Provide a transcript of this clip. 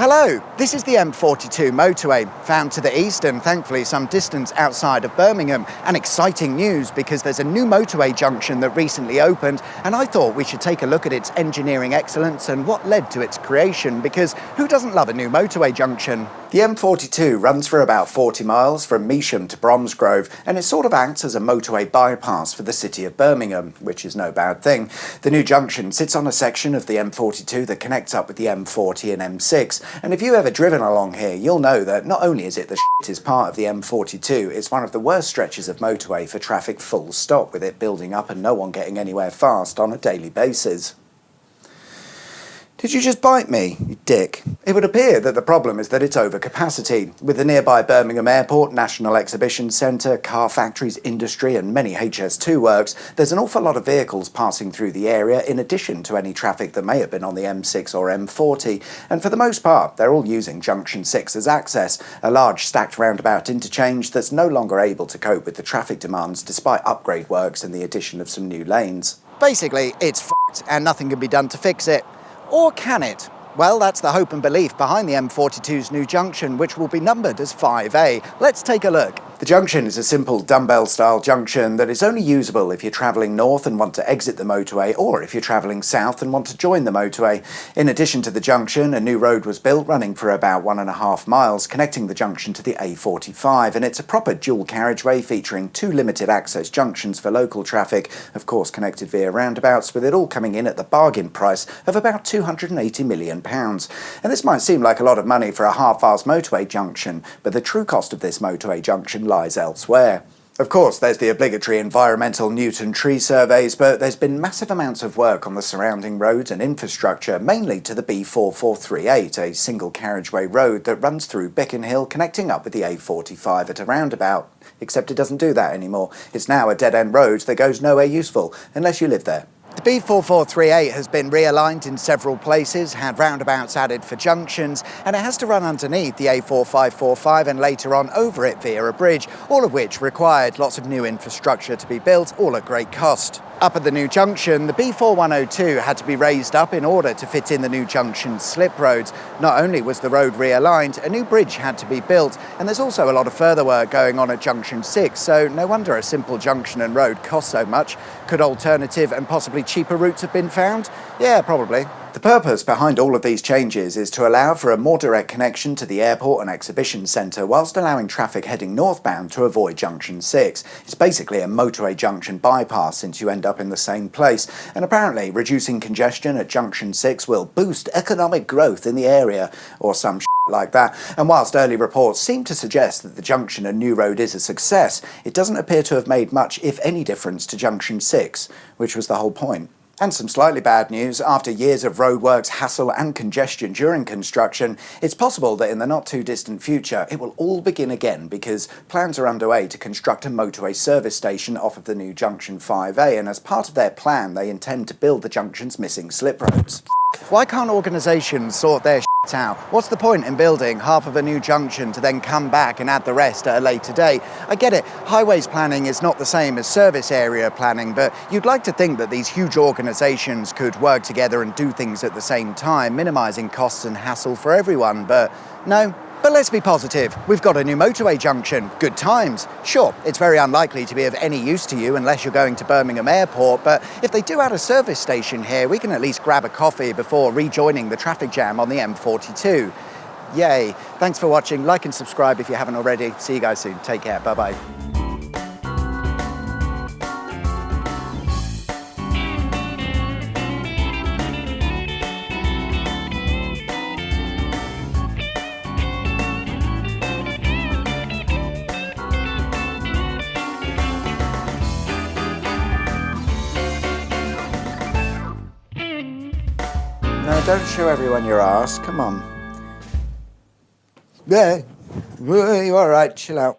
Hello, this is the M42 motorway, found to the east and thankfully some distance outside of Birmingham. And exciting news because there's a new motorway junction that recently opened, and I thought we should take a look at its engineering excellence and what led to its creation, because who doesn't love a new motorway junction? The M42 runs for about 40 miles from Measham to Bromsgrove, and it sort of acts as a motorway bypass for the city of Birmingham, which is no bad thing. The new junction sits on a section of the M42 that connects up with the M40 and M6, and if you've ever driven along here, you'll know that not only is it the shittest part of the M42, it's one of the worst stretches of motorway for traffic full stop, with it building up and no one getting anywhere fast on a daily basis. Did you just bite me, you dick? It would appear that the problem is that it's overcapacity. With the nearby Birmingham Airport, National Exhibition Centre, car factories, industry and many HS2 works, there's an awful lot of vehicles passing through the area in addition to any traffic that may have been on the M6 or M40. And for the most part, they're all using Junction 6 as access, a large stacked roundabout interchange that's no longer able to cope with the traffic demands despite upgrade works and the addition of some new lanes. Basically, it's f***ed and nothing can be done to fix it. Or can it? Well, that's the hope and belief behind the M42's new junction, which will be numbered as 5A. Let's take a look. The junction is a simple dumbbell-style junction that is only usable if you're travelling north and want to exit the motorway, or if you're travelling south and want to join the motorway. In addition to the junction, a new road was built running for about 1.5 miles, connecting the junction to the A45, and it's a proper dual carriageway featuring 2 limited access junctions for local traffic, of course connected via roundabouts, with it all coming in at the bargain price of about £280 million. And this might seem like a lot of money for a half-assed motorway junction, but the true cost of this motorway junction lies elsewhere. Of course, there's the obligatory environmental Newton tree surveys, but there's been massive amounts of work on the surrounding roads and infrastructure, mainly to the B4438, a single carriageway road that runs through Beckenhill, connecting up with the A45 at a roundabout. Except it doesn't do that anymore. It's now a dead-end road that goes nowhere useful, unless you live there. The B4438 has been realigned in several places, had roundabouts added for junctions, and it has to run underneath the A4545 and later on over it via a bridge, all of which required lots of new infrastructure to be built, all at great cost. Up at the new junction, the B4102 had to be raised up in order to fit in the new junction's slip roads. Not only was the road realigned, a new bridge had to be built, and there's also a lot of further work going on at Junction 6, so no wonder a simple junction and road costs so much. Could alternative and possibly cheaper routes have been found? Yeah, probably. The purpose behind all of these changes is to allow for a more direct connection to the airport and exhibition centre, whilst allowing traffic heading northbound to avoid Junction 6. It's basically a motorway junction bypass, since you end up in the same place, and apparently reducing congestion at Junction 6 will boost economic growth in the area, or some shit like that. And whilst early reports seem to suggest that the junction and new road is a success, it doesn't appear to have made much, if any, difference to Junction 6, which was the whole point. And some slightly bad news: after years of roadworks, hassle and congestion during construction, it's possible that in the not too distant future it will all begin again, because plans are underway to construct a motorway service station off of the new Junction 5A, and as part of their plan they intend to build the junction's missing slip roads. Why can't organisations sort their shit out? What's the point in building half of a new junction to then come back and add the rest at a later date? I get it, highways planning is not the same as service area planning, but you'd like to think that these huge organisations could work together and do things at the same time, minimising costs and hassle for everyone, but no. But let's be positive. We've got a new motorway junction. Good times. Sure, it's very unlikely to be of any use to you unless you're going to Birmingham Airport, but if they do add a service station here, we can at least grab a coffee before rejoining the traffic jam on the M42. Yay. Thanks for watching. Like and subscribe if you haven't already. See you guys soon. Take care. Bye-bye. No, don't show everyone your arse. Come on. Yeah, you all right? Chill out.